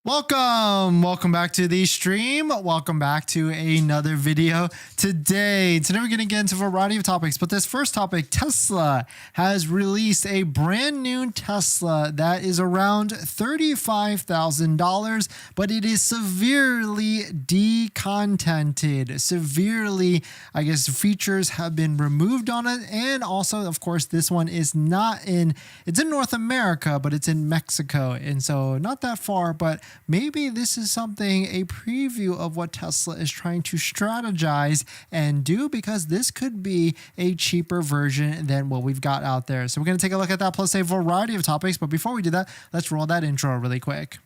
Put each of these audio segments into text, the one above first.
Welcome back to the stream. Welcome back to another video. Today we're going to get into a variety of topics, but this first topic, Tesla has released a brand new Tesla that is around $35,000, but it is severely decontented. Severely, I guess, features have been removed on it, and also, of course, this one is it's in North America, but it's in Mexico, and so not that far, but maybe this is something, a preview of what Tesla is trying to strategize and do, because this could be a cheaper version than what we've got out there. So we're going to take a look at that, plus a variety of topics. But before we do that, let's roll that intro really quick.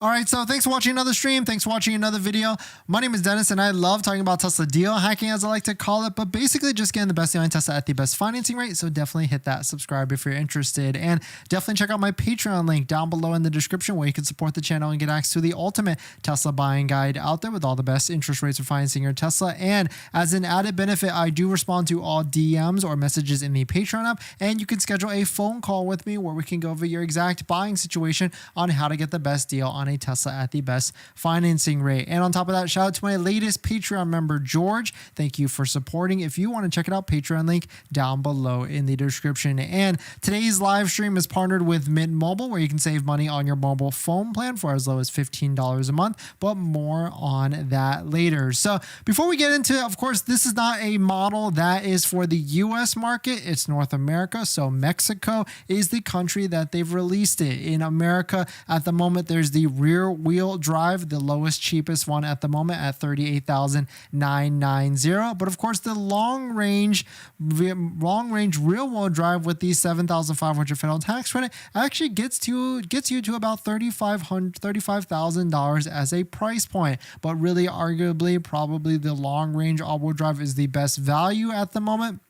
All right, so thanks for watching another stream. Thanks for watching another video. My name is Dennis, and I love talking about Tesla deal hacking, as I like to call it, but basically just getting the best deal on Tesla at the best financing rate. So definitely hit that subscribe if you're interested, and definitely check out my Patreon link down below in the description, where you can support the channel and get access to the ultimate Tesla buying guide out there with all the best interest rates for financing your Tesla. And as an added benefit, I do respond to all DMs or messages in the Patreon app, and you can schedule a phone call with me where we can go over your exact buying situation on how to get the best deal on a Tesla at the best financing rate. And on top of that, shout out to my latest Patreon member, George. Thank you for supporting. If you want to check it out, Patreon link down below in the description. And today's live stream is partnered with Mint Mobile, where you can save money on your mobile phone plan for as low as $15 a month, but more on that later. So before we get into it, of course, this is not a model that is for the US market. It's North America. So Mexico is the country that they've released it. In America at the moment, there's the rear wheel drive, the lowest, cheapest one at the moment at $38,990. But of course, the long range rear wheel drive with the $7,500 federal tax credit actually gets you to about $35,000 as a price point. But really, arguably, probably the long range all-wheel drive is the best value at the moment.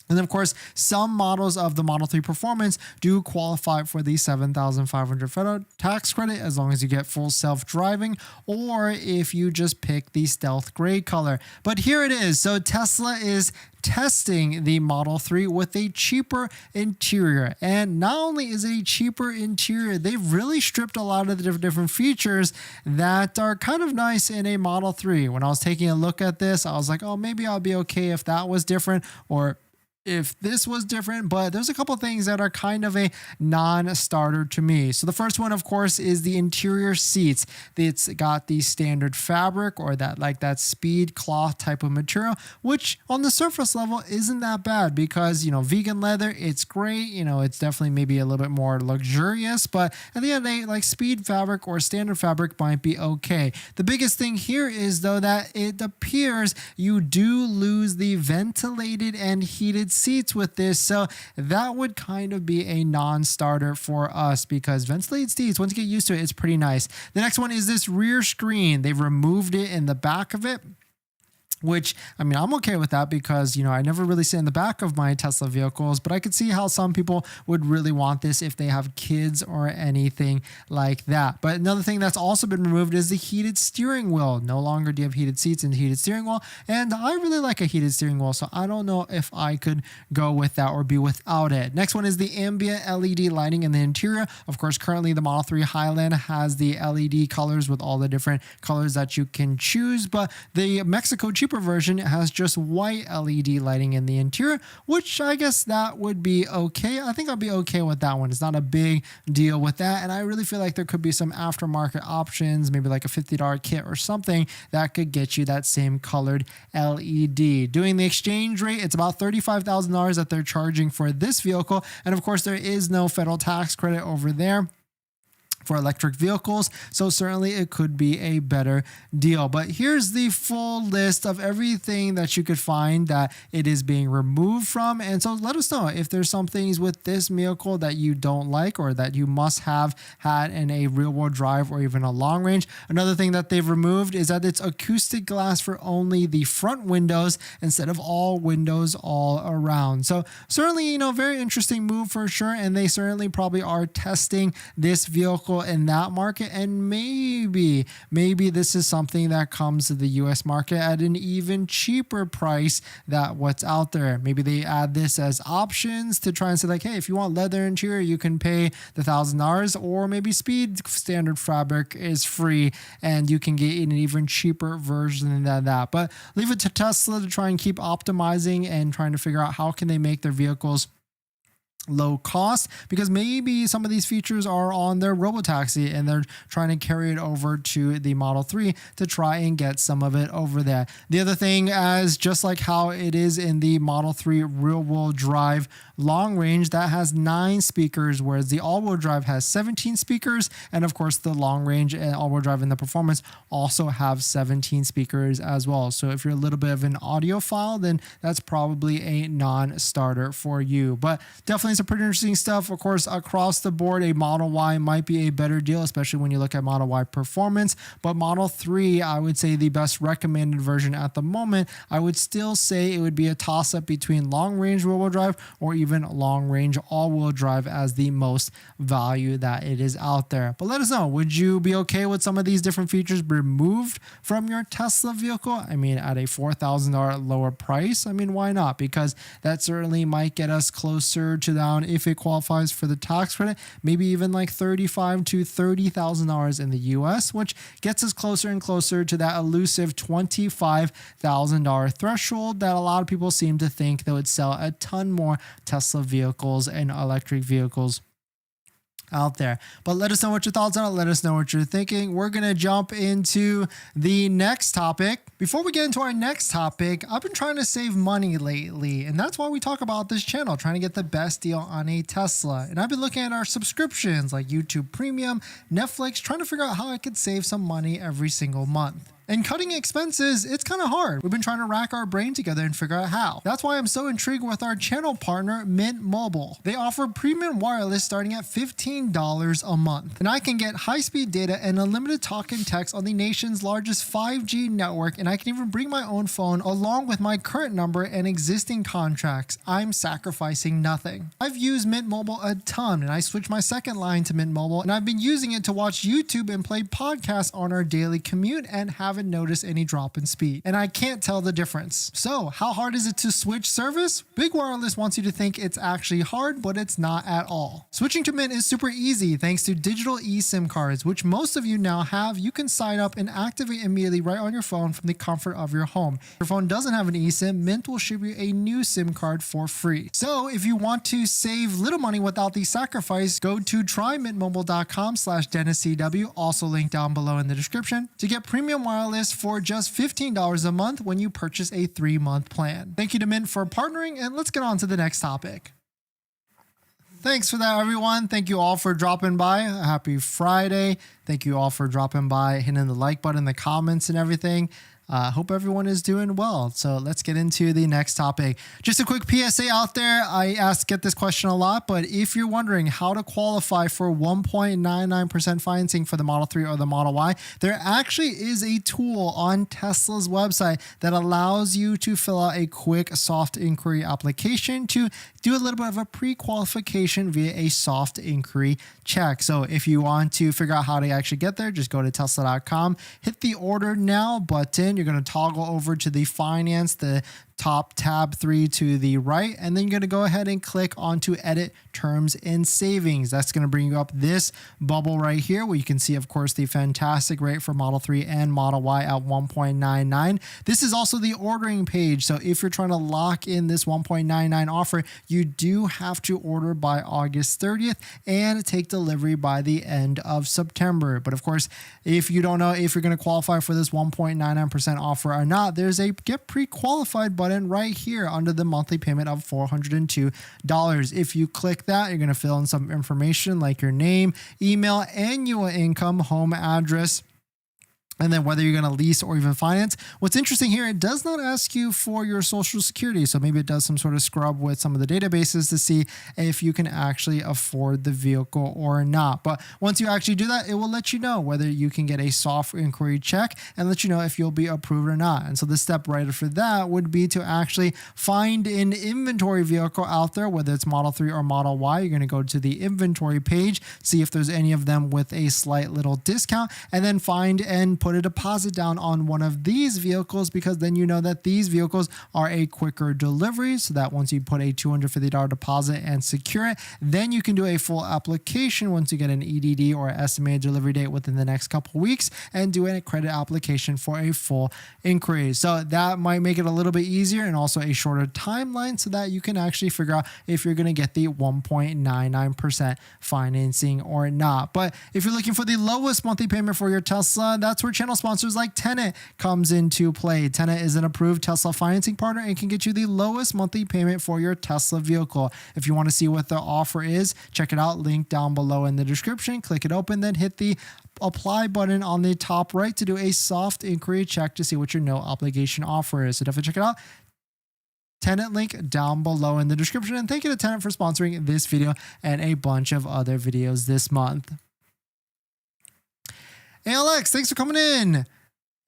And of course, some models of the Model 3 Performance do qualify for the $7,500 federal tax credit as long as you get full self-driving, or if you just pick the stealth gray color. But here it is. So Tesla is testing the Model 3 with a cheaper interior. And not only is it a cheaper interior, they've really stripped a lot of the different features that are kind of nice in a Model 3. When I was taking a look at this, I was like, oh, maybe I'll be okay if that was different, or if this was different, but there's a couple things that are kind of a non-starter to me. So the first one, of course, is the interior seats. It's got the standard fabric, or that speed cloth type of material, which on the surface level isn't that bad, because, vegan leather, it's great. It's definitely maybe a little bit more luxurious, but at the end of the day, like speed fabric or standard fabric might be okay. The biggest thing here is, though, that it appears you do lose the ventilated and heated seats with this, so that would kind of be a non-starter for us, because ventilated seats, once you get used to it, it's pretty nice. The next one is this rear screen. They've removed it in the back of it, which, I mean, I'm okay with that, because, I never really sit in the back of my Tesla vehicles, but I could see how some people would really want this if they have kids or anything like that. But another thing that's also been removed is the heated steering wheel. No longer do you have heated seats and heated steering wheel, and I really like a heated steering wheel, so I don't know if I could go with that or be without it. Next one is the ambient LED lighting in the interior. Of course, currently the Model 3 Highland has the LED colors with all the different colors that you can choose, but the Mexico cheaper version has just white LED lighting in the interior, which I guess that would be okay. I think I'll be okay with that one. It's not a big deal with that, and I really feel like there could be some aftermarket options, maybe like a $50 kit or something that could get you that same colored LED. Doing the exchange rate, it's about $35,000 that they're charging for this vehicle, and of course there is no federal tax credit over there for electric vehicles, so certainly it could be a better deal. But here's the full list of everything that you could find that it is being removed from, and so let us know if there's some things with this vehicle that you don't like, or that you must have had in a rear-wheel drive or even a long range. Another thing that they've removed is that it's acoustic glass for only the front windows instead of all windows all around. So certainly, very interesting move for sure, and they certainly probably are testing this vehicle vehicle in that market, and maybe this is something that comes to the US market at an even cheaper price than what's out there. Maybe they add this as options to try and say like, hey, if you want leather interior, you can pay the $1,000, or maybe speed standard fabric is free and you can get an even cheaper version than that. But leave it to Tesla to try and keep optimizing and trying to figure out how can they make their vehicles low cost, because maybe some of these features are on their robotaxi and they're trying to carry it over to the Model 3 to try and get some of it over there. The other thing, as just like how it is in the Model 3 rear-wheel drive long range, that has 9 speakers, whereas the all-wheel drive has 17 speakers, and of course the long range and all-wheel drive and the performance also have 17 speakers as well. So if you're a little bit of an audiophile, then that's probably a non-starter for you. But definitely some pretty interesting stuff. Of course, across the board, a Model Y might be a better deal, especially when you look at Model Y performance. But Model 3, I would say the best recommended version at the moment, I would still say it would be a toss-up between long-range rear-wheel drive or even long-range all-wheel drive as the most value that it is out there. But let us know, would you be okay with some of these different features removed from your Tesla vehicle? I mean, at a $4,000 lower price, I mean, why not? Because that certainly might get us closer to down, if it qualifies for the tax credit, maybe even like $35,000 to $30,000 in the US, which gets us closer and closer to that elusive $25,000 threshold that a lot of people seem to think they would sell a ton more Tesla vehicles and electric vehicles out there. But let us know what your thoughts are. Let us know what you're thinking. We're going to jump into the next topic. Before we get into our next topic, I've been trying to save money lately, and that's why we talk about this channel, trying to get the best deal on a Tesla. And I've been looking at our subscriptions like YouTube Premium, Netflix, trying to figure out how I could save some money every single month. And cutting expenses, it's kind of hard. We've been trying to rack our brain together and figure out how. That's why I'm so intrigued with our channel partner, Mint Mobile. They offer premium wireless starting at $15 a month. And I can get high-speed data and unlimited talk and text on the nation's largest 5G network, and I can even bring my own phone along with my current number and existing contracts. I'm sacrificing nothing. I've used Mint Mobile a ton, and I switched my second line to Mint Mobile, and I've been using it to watch YouTube and play podcasts on our daily commute and haven't noticed any drop in speed. And I can't tell the difference. So how hard is it to switch service? Big Wireless wants you to think it's actually hard, but it's not at all. Switching to Mint is super easy thanks to digital eSIM cards, which most of you now have. You can sign up and activate immediately right on your phone from the comfort of your home. If your phone doesn't have an eSIM, Mint will ship you a new SIM card for free. So if you want to save little money without the sacrifice, go to trymintmobile.com/DennisCW, also linked down below in the description, to get premium wireless for just $15 a month when you purchase a 3-month plan. Thank you to Mint for partnering, and let's get on to the next topic. Thanks for that, everyone. Thank you all for dropping by. Happy Friday. Thank you all for dropping by, hitting the like button, the comments, and everything. Hope everyone is doing well. So let's get into the next topic. Just a quick PSA out there. I get this question a lot, but if you're wondering how to qualify for 1.99% financing for the Model 3 or the Model Y, there actually is a tool on Tesla's website that allows you to fill out a quick soft inquiry application to do a little bit of a pre-qualification via a soft inquiry check. So if you want to figure out how to actually get there, just go to tesla.com, hit the order now button. You're going to toggle over to the finance, the top tab 3 to the right, and then you're going to go ahead and click onto edit terms and savings. That's going to bring you up this bubble right here where you can see, of course, the fantastic rate for Model 3 and Model Y at 1.99. This is also the ordering page. So if you're trying to lock in this 1.99 offer, you do have to order by August 30th and take delivery by the end of September. But of course, if you don't know if you're going to qualify for this 1.99% offer or not, there's a get pre-qualified button right here under the monthly payment of $402. If you click that, you're going to fill in some information like your name, email, annual income, home address, And then whether you're going to lease or even finance. What's interesting here, it does not ask you for your social security. So maybe it does some sort of scrub with some of the databases to see if you can actually afford the vehicle or not. But once you actually do that, it will let you know whether you can get a soft inquiry check and let you know if you'll be approved or not. And so the step right after that would be to actually find an inventory vehicle out there, whether it's Model 3 or Model Y. You're going to go to the inventory page, see if there's any of them with a slight little discount, and then find and put a deposit down on one of these vehicles, because then you know that these vehicles are a quicker delivery, so that once you put a $250 deposit and secure it, then you can do a full application once you get an EDD or estimated delivery date within the next couple weeks, and do a credit application for a full inquiry. So that might make it a little bit easier and also a shorter timeline, so that you can actually figure out if you're going to get the 1.99% financing or not. But if you're looking for the lowest monthly payment for your Tesla, that's where channel sponsors like Tenet comes into play. Tenet is an approved Tesla financing partner and can get you the lowest monthly payment for your Tesla vehicle. If you want to see what the offer is, check it out. Link down below in the description. Click it open, then hit the apply button on the top right to do a soft inquiry check to see what your no obligation offer is. So definitely check it out. Tenet link down below in the description. And thank you to Tenet for sponsoring this video and a bunch of other videos this month. Hey Alex, thanks for coming in.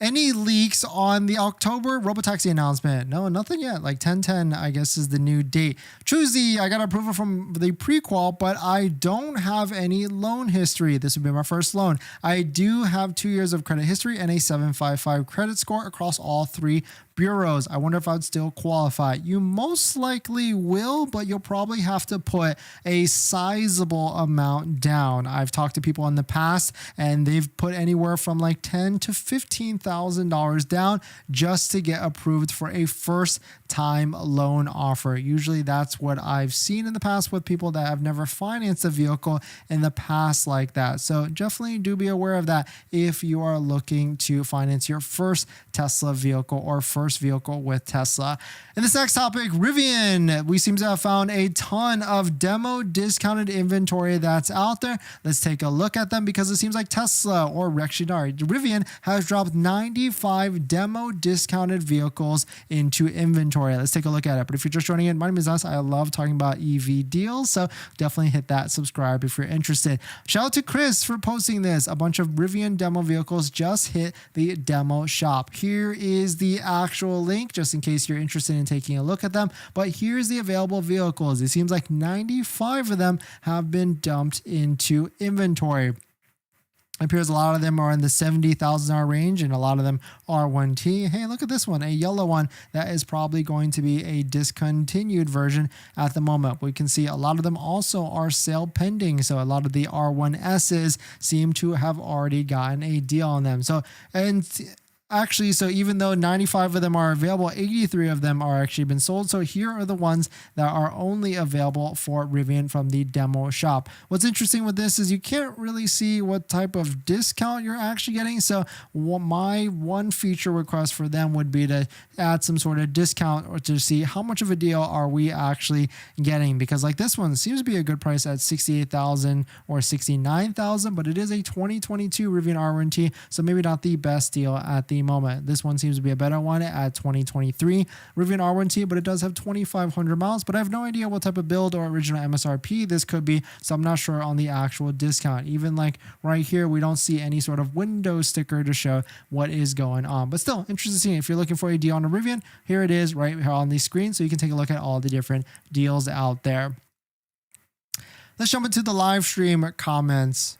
Any leaks on the October robotaxi announcement? No, nothing yet. Like 10/10, I guess, is the new date. Choosy, I got approval from the pre-qual, but I don't have any loan history. This would be my first loan. I do have 2 years of credit history and a 755 credit score across all 3 bureaus. I wonder if I'd still qualify. You most likely will, but you'll probably have to put a sizable amount down. I've talked to people in the past and they've put anywhere from like $10,000 to $15,000 down just to get approved for a first time loan offer. Usually that's what I've seen in the past with people that have never financed a vehicle in the past like that. So definitely do be aware of that if you are looking to finance your first Tesla vehicle or first vehicle with Tesla. And this next topic, Rivian. We seem to have found a ton of demo discounted inventory that's out there. Let's take a look at them, because it seems like Tesla, or actually Rivian, has dropped 95 demo discounted vehicles into inventory. Let's take a look at it. But if you're just joining in, my name is Us. I love talking about EV deals, so definitely hit that subscribe if you're interested. Shout out to Chris for posting this. A bunch of Rivian demo vehicles just hit the demo shop. Here is the actual link, just in case you're interested in taking a look at them. But here's the available vehicles. It seems like 95 of them have been dumped into inventory. It appears a lot of them are in the $70,000 range, and a lot of them are 1T. Hey, look at this one, a yellow one that is probably going to be a discontinued version at the moment. We can see a lot of them also are sale pending. So a lot of the R1Ss seem to have already gotten a deal on them. So, and actually, so even though 95 of them are available, 83 of them are actually been sold. So here are the ones that are only available for Rivian from the demo shop. What's interesting with this is you can't really see what type of discount you're actually getting. So my one feature request for them would be to add some sort of discount, or to see how much of a deal are we actually getting. Because like this one seems to be a good price at $68,000 or $69,000, but it is a 2022 Rivian R1T, so maybe not the best deal at the moment. This one seems to be a better one at 2023 Rivian R1T, but it does have 2,500 miles, but I have no idea what type of build or original MSRP this could be, so I'm not sure on the actual discount. Even like right here, we don't see any sort of window sticker to show what is going on, but still interesting to see. If you're looking for a deal on a Rivian, here it is right here on the screen, so you can take a look at all the different deals out there. Let's jump into the live stream comments.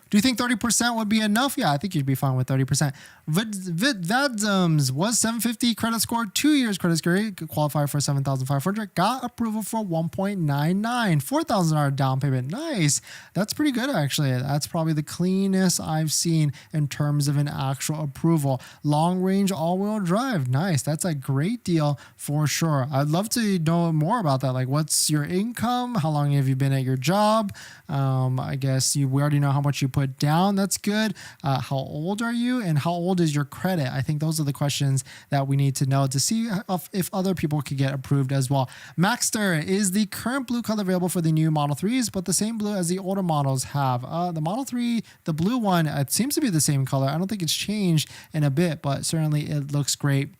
Do you think 30% would be enough? Yeah, I think you'd be fine with 30%. Vadzums was 750 credit score, 2 years credit score, qualify for 7,500, got approval for 1.99, $4,000 down payment. Nice. That's pretty good, actually. That's probably the cleanest I've seen in terms of an actual approval. Long range all-wheel drive. Nice. That's a great deal for sure. I'd love to know more about that. Like, what's your income? How long have you been at your job? I guess we already know how much you put down. That's good. How old are you, and how old is your credit? I think those are the questions that we need to know to see if other people could get approved as well. Maxter is the current blue color available for the new Model 3s, but the same blue as the older models have. The Model 3, the blue one, it seems to be the same color. I don't think it's changed in a bit, but certainly it looks great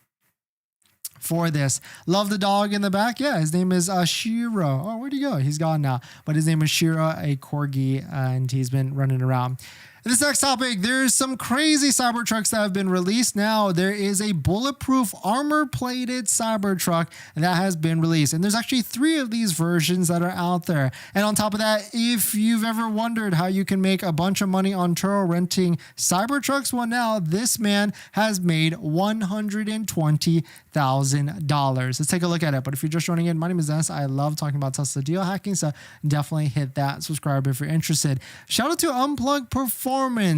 for this. Love the dog in the back. Yeah, his name is Shiro. Oh, where'd he go? He's gone now. But his name is Shiro, a corgi, and he's been running around. This next topic, there's some crazy Cybertrucks that have been released. Now, there is a bulletproof armor-plated Cybertruck that has been released. And there's actually 3 of these versions that are out there. And on top of that, if you've ever wondered how you can make a bunch of money on Turo renting Cybertrucks, well, now this man has made $120,000. Let's take a look at it. But if you're just joining in, my name is Dennis. I love talking about Tesla deal hacking, so definitely hit that subscribe if you're interested. Shout out to Unplugged Performance.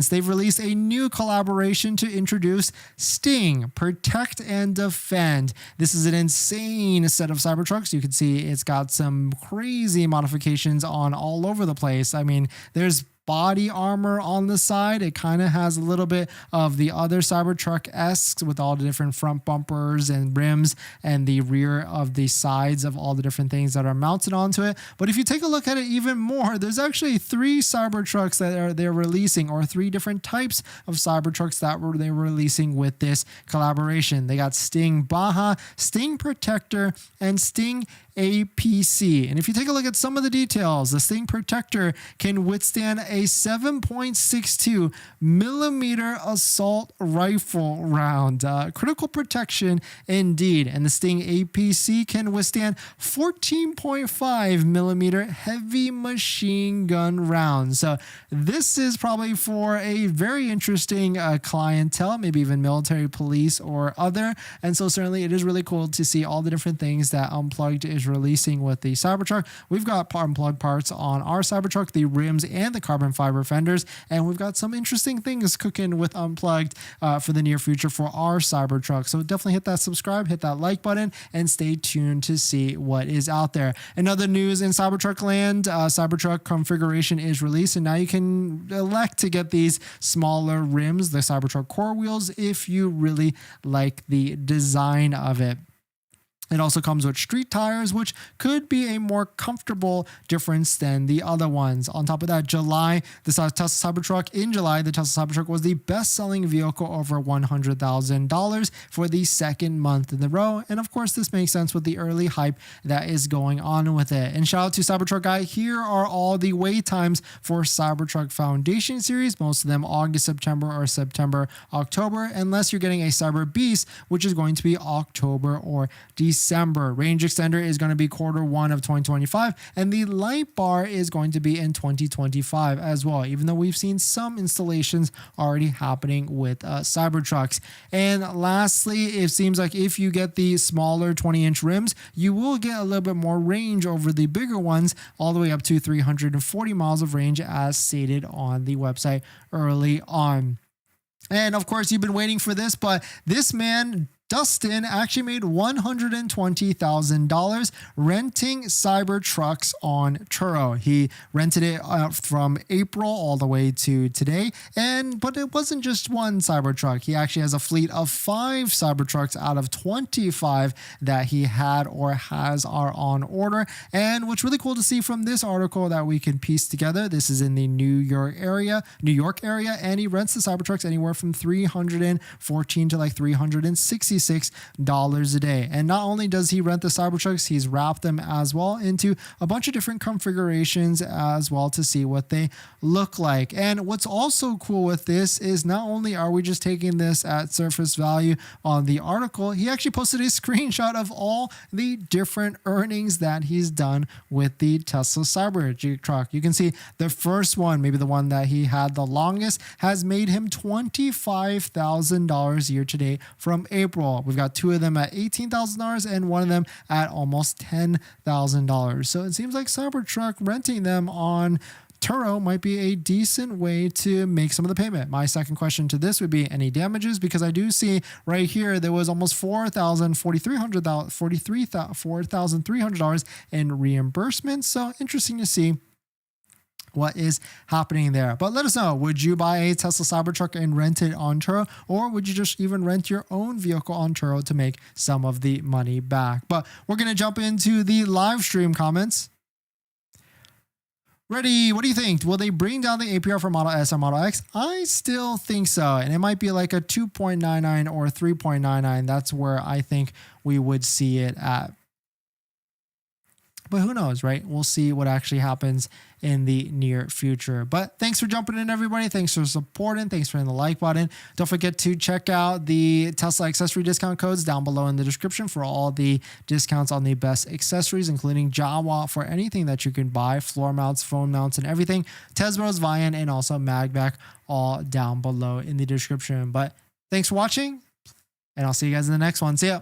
They've released a new collaboration to introduce Sting, Protect and Defend. This is an insane set of Cybertrucks. You can see it's got some crazy modifications on all over the place. I mean, there's body armor on the side. It kind of has a little bit of the other Cybertruck-esque with all the different front bumpers and rims and the rear of the sides of all the different things that are mounted onto it. But if you take a look at it even more, there's actually 3 Cybertrucks that they're releasing, or 3 different types of Cybertrucks that they're releasing with this collaboration. They got Sting Baja, Sting Protector, and Sting APC. And if you take a look at some of the details, the Sting Protector can withstand a 7.62 millimeter assault rifle round. Critical protection indeed. And the Sting APC can withstand 14.5 millimeter heavy machine gun rounds. So this is probably for a very interesting clientele, maybe even military, police, or other. And so certainly it is really cool to see all the different things that Unplugged is releasing with the Cybertruck. We've got Unplugged parts on our Cybertruck, the rims and the carbon fiber fenders, and we've got some interesting things cooking with Unplugged for the near future for our Cybertruck. So definitely hit that subscribe, hit that like button, and stay tuned to see what is out there. In other news in Cybertruck land, Cybertruck configuration is released, and now you can elect to get these smaller rims, the Cybertruck core wheels, if you really like the design of it. It also comes with street tires, which could be a more comfortable difference than the other ones. On top of that, July, the Tesla Cybertruck, in July, the Tesla Cybertruck was the best-selling vehicle over $100,000 for the 2nd month in a row. And of course, this makes sense with the early hype that is going on with it. And shout out to Cybertruck Guy. Here are all the wait times for Cybertruck Foundation Series. Most of them August, September, or September, October, unless you're getting a Cyber Beast, which is going to be October or December. Range extender is going to be Q1 of 2025, and the light bar is going to be in 2025 as well, even though we've seen some installations already happening with Cybertrucks. And lastly, it seems like if you get the smaller 20-inch rims, you will get a little bit more range over the bigger ones, all the way up to 340 miles of range as stated on the website early on. And of course, you've been waiting for this, but this man, Dustin, actually made $120,000 renting Cybertrucks on Turo. He rented it from April all the way to today, but it wasn't just one Cybertruck. He actually has a fleet of 5 Cybertrucks out of 25 that he had or has are on order. And what's really cool to see from this article that we can piece together, this is in the New York area, and he rents the Cybertrucks anywhere from $314 to like $366 a day. And not only does he rent the Cybertrucks, he's wrapped them as well into a bunch of different configurations as well to see what they look like. And what's also cool with this is not only are we just taking this at surface value on the article, he actually posted a screenshot of all the different earnings that he's done with the Tesla Cybertruck. You can see the first one, maybe the one that he had the longest, has made him $25,000 year to date from April. We've got 2 of them at $18,000 and 1 of them at almost $10,000. So it seems like Cybertruck renting them on Turo might be a decent way to make some of the payment. My second question to this would be any damages, because I do see right here there was almost $4,300 in reimbursements. So interesting to see what is happening there. But let us know, would you buy a Tesla Cybertruck and rent it on Turo, or would you just even rent your own vehicle on Turo to make some of the money back? But we're going to jump into the live stream comments. Ready? What do you think? Will they bring down the APR for Model S or Model X? I still think so. And it might be like a 2.99 or 3.99. That's where I think we would see it at. But who knows, right? We'll see what actually happens in the near future. But thanks for jumping in, everybody. Thanks for supporting. Thanks for hitting the like button. Don't forget to check out the Tesla accessory discount codes down below in the description for all the discounts on the best accessories, including Jawa for anything that you can buy, floor mounts, phone mounts, and everything. Tesbros, Vian, and also MAGBAK, all down below in the description. But thanks for watching, and I'll see you guys in the next one. See ya.